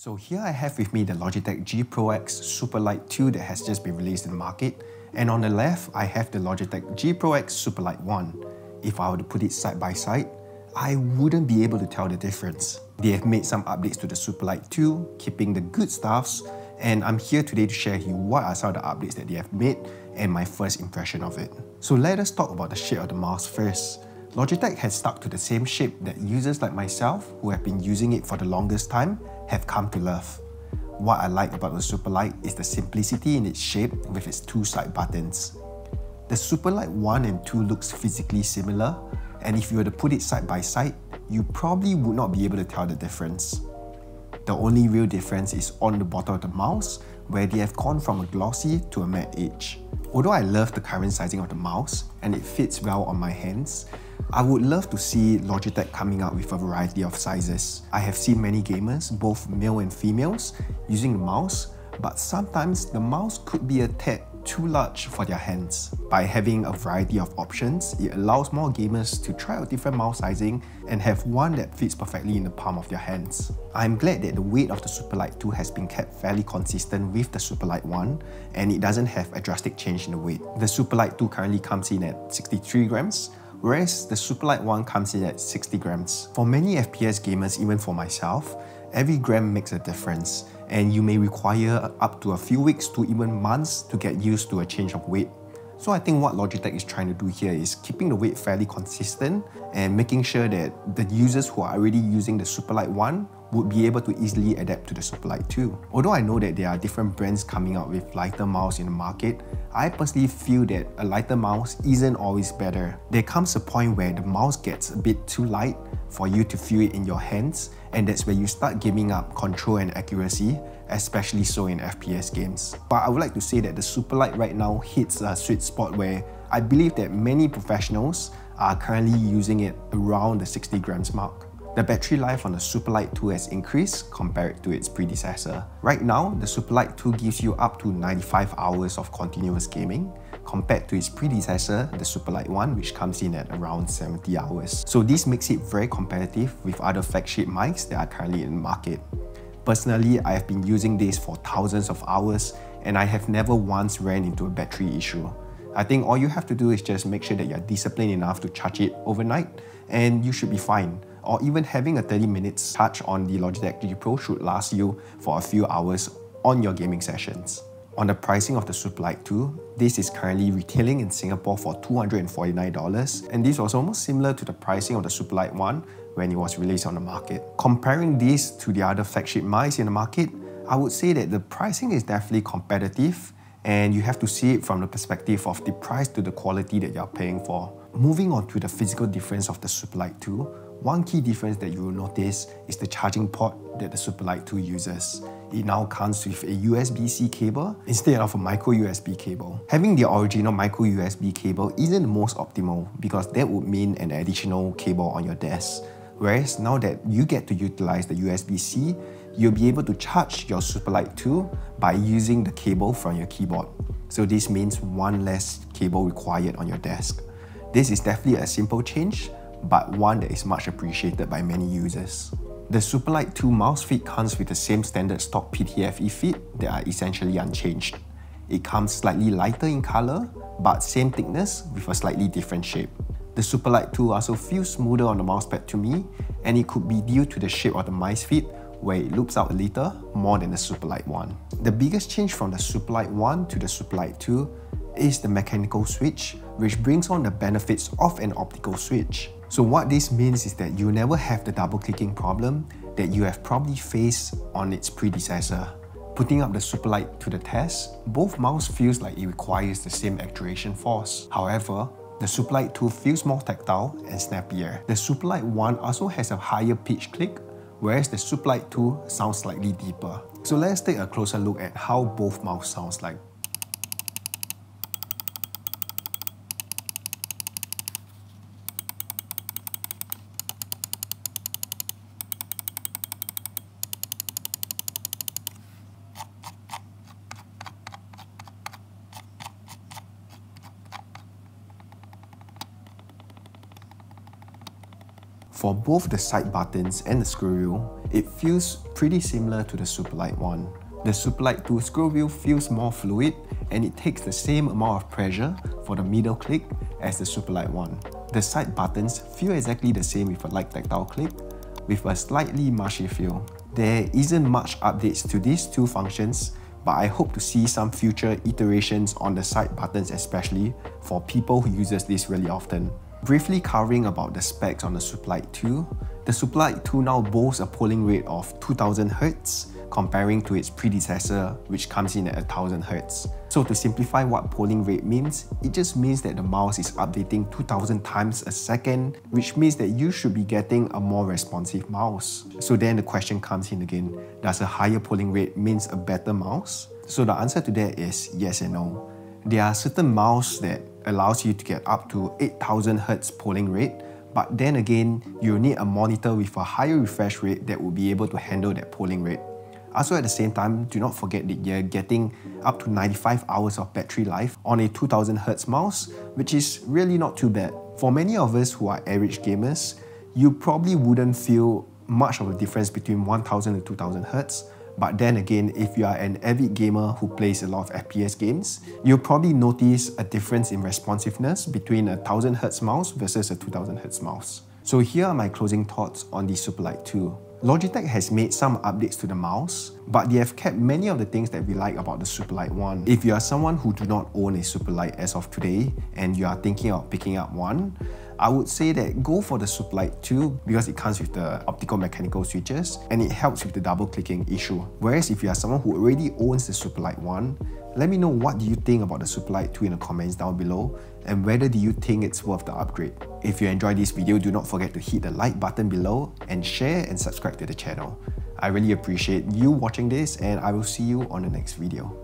So here I have with me the Logitech G Pro X Superlight 2 that has just been released in the market, and on the left I have the Logitech G Pro X Superlight 1. If I were to put it side by side, I wouldn't be able to tell the difference. They have made some updates to the Superlight 2, keeping the good stuffs, and I'm here today to share with you what are some of the updates that they have made and my first impression of it. So let us talk about the shape of the mouse first. Logitech has stuck to the same shape that users like myself, who have been using it for the longest time, have come to love. What I like about the Superlight is the simplicity in its shape with its two side buttons. The Superlight 1 and 2 looks physically similar, and if you were to put it side by side, you probably would not be able to tell the difference. The only real difference is on the bottom of the mouse, where they have gone from a glossy to a matte edge. Although I love the current sizing of the mouse, and it fits well on my hands, I would love to see Logitech coming out with a variety of sizes. I have seen many gamers, both male and females, using the mouse, but sometimes the mouse could be a tad too large for their hands. By having a variety of options, it allows more gamers to try out different mouse sizing and have one that fits perfectly in the palm of their hands. I'm glad that the weight of the Superlight 2 has been kept fairly consistent with the Superlight 1, and it doesn't have a drastic change in the weight. The Superlight 2 currently comes in at 63 grams, whereas the Superlight 1 comes in at 60 grams. For many FPS gamers, even for myself, every gram makes a difference, and you may require up to a few weeks to even months to get used to a change of weight. So I think what Logitech is trying to do here is keeping the weight fairly consistent and making sure that the users who are already using the Superlight 1 would be able to easily adapt to the Superlight 2. Although I know that there are different brands coming out with lighter mouse in the market, I personally feel that a lighter mouse isn't always better. There comes a point where the mouse gets a bit too light for you to feel it in your hands, and that's where you start giving up control and accuracy, especially so in FPS games. But I would like to say that the Superlight right now hits a sweet spot where I believe that many professionals are currently using it around the 60 grams mark. The battery life on the Superlight 2 has increased compared to its predecessor. Right now, the Superlight 2 gives you up to 95 hours of continuous gaming, compared to its predecessor, the Superlight 1, which comes in at around 70 hours. So this makes it very competitive with other flagship mics that are currently in the market. Personally, I have been using this for thousands of hours, and I have never once ran into a battery issue. I think all you have to do is just make sure that you're disciplined enough to charge it overnight, and you should be fine. Or even having a 30 minutes charge on the Logitech G Pro should last you for a few hours on your gaming sessions. On the pricing of the Superlight 2, this is currently retailing in Singapore for $249, and this was almost similar to the pricing of the Superlight 1 when it was released on the market. Comparing this to the other flagship mice in the market, I would say that the pricing is definitely competitive, and you have to see it from the perspective of the price to the quality that you're paying for. Moving on to the physical difference of the Superlight 2, one key difference that you will notice is the charging port that the Superlight 2 uses. It now comes with a USB-C cable instead of a micro USB cable. Having the original micro USB cable isn't the most optimal because that would mean an additional cable on your desk. Whereas now that you get to utilize the USB-C, you'll be able to charge your Superlight 2 by using the cable from your keyboard. So this means one less cable required on your desk. This is definitely a simple change, but one that is much appreciated by many users. The Superlight 2 mouse feet comes with the same standard stock PTFE feet that are essentially unchanged. It comes slightly lighter in color, but same thickness with a slightly different shape. The Superlight 2 also feels smoother on the mousepad to me, and it could be due to the shape of the mice feet where it loops out a little more than the Superlight 1. The biggest change from the Superlight 1 to the Superlight 2 is the mechanical switch, which brings on the benefits of an optical switch. So what this means is that you never have the double clicking problem that you have probably faced on its predecessor. Putting up the Superlight to the test, both mouse feels like it requires the same actuation force. However, the Superlight 2 feels more tactile and snappier. The Superlight 1 also has a higher pitch click, whereas the Superlight 2 sounds slightly deeper. So let's take a closer look at how both mouse sounds like. For both the side buttons and the screw wheel, it feels pretty similar to the Superlight 1. The Superlight 2 scroll wheel feels more fluid and it takes the same amount of pressure for the middle click as the Superlight 1. The side buttons feel exactly the same with a light tactile click, with a slightly mushy feel. There isn't much updates to these two functions, but I hope to see some future iterations on the side buttons, especially for people who uses this really often. Briefly covering about the specs on the Superlight 2, the Superlight 2 now boasts a polling rate of 2000 Hz, comparing to its predecessor, which comes in at 1000 Hz. So to simplify what polling rate means, it just means that the mouse is updating 2000 times a second, which means that you should be getting a more responsive mouse. So then the question comes in again, does a higher polling rate means a better mouse? So the answer to that is yes and no. There are certain mouse that allows you to get up to 8000 Hz polling rate, but then again, you need a monitor with a higher refresh rate that will be able to handle that polling rate. Also at the same time, do not forget that you're getting up to 95 hours of battery life on a 2000 Hz mouse, which is really not too bad. For many of us who are average gamers, you probably wouldn't feel much of a difference between 1000 and 2000 Hz. But then again, if you are an avid gamer who plays a lot of FPS games, you'll probably notice a difference in responsiveness between a 1000 Hz mouse versus a 2000 Hz mouse. So here are my closing thoughts on the Superlight 2. Logitech has made some updates to the mouse, but they have kept many of the things that we like about the Superlight 1. If you are someone who do not own a Superlight as of today and you are thinking of picking up one, I would say that go for the Superlight 2 because it comes with the Optical-Mechanical switches and it helps with the double clicking issue. Whereas if you are someone who already owns the Superlight 1, let me know what do you think about the Superlight 2 in the comments down below and whether do you think it's worth the upgrade. If you enjoyed this video, do not forget to hit the like button below and share and subscribe to the channel. I really appreciate you watching this and I will see you on the next video.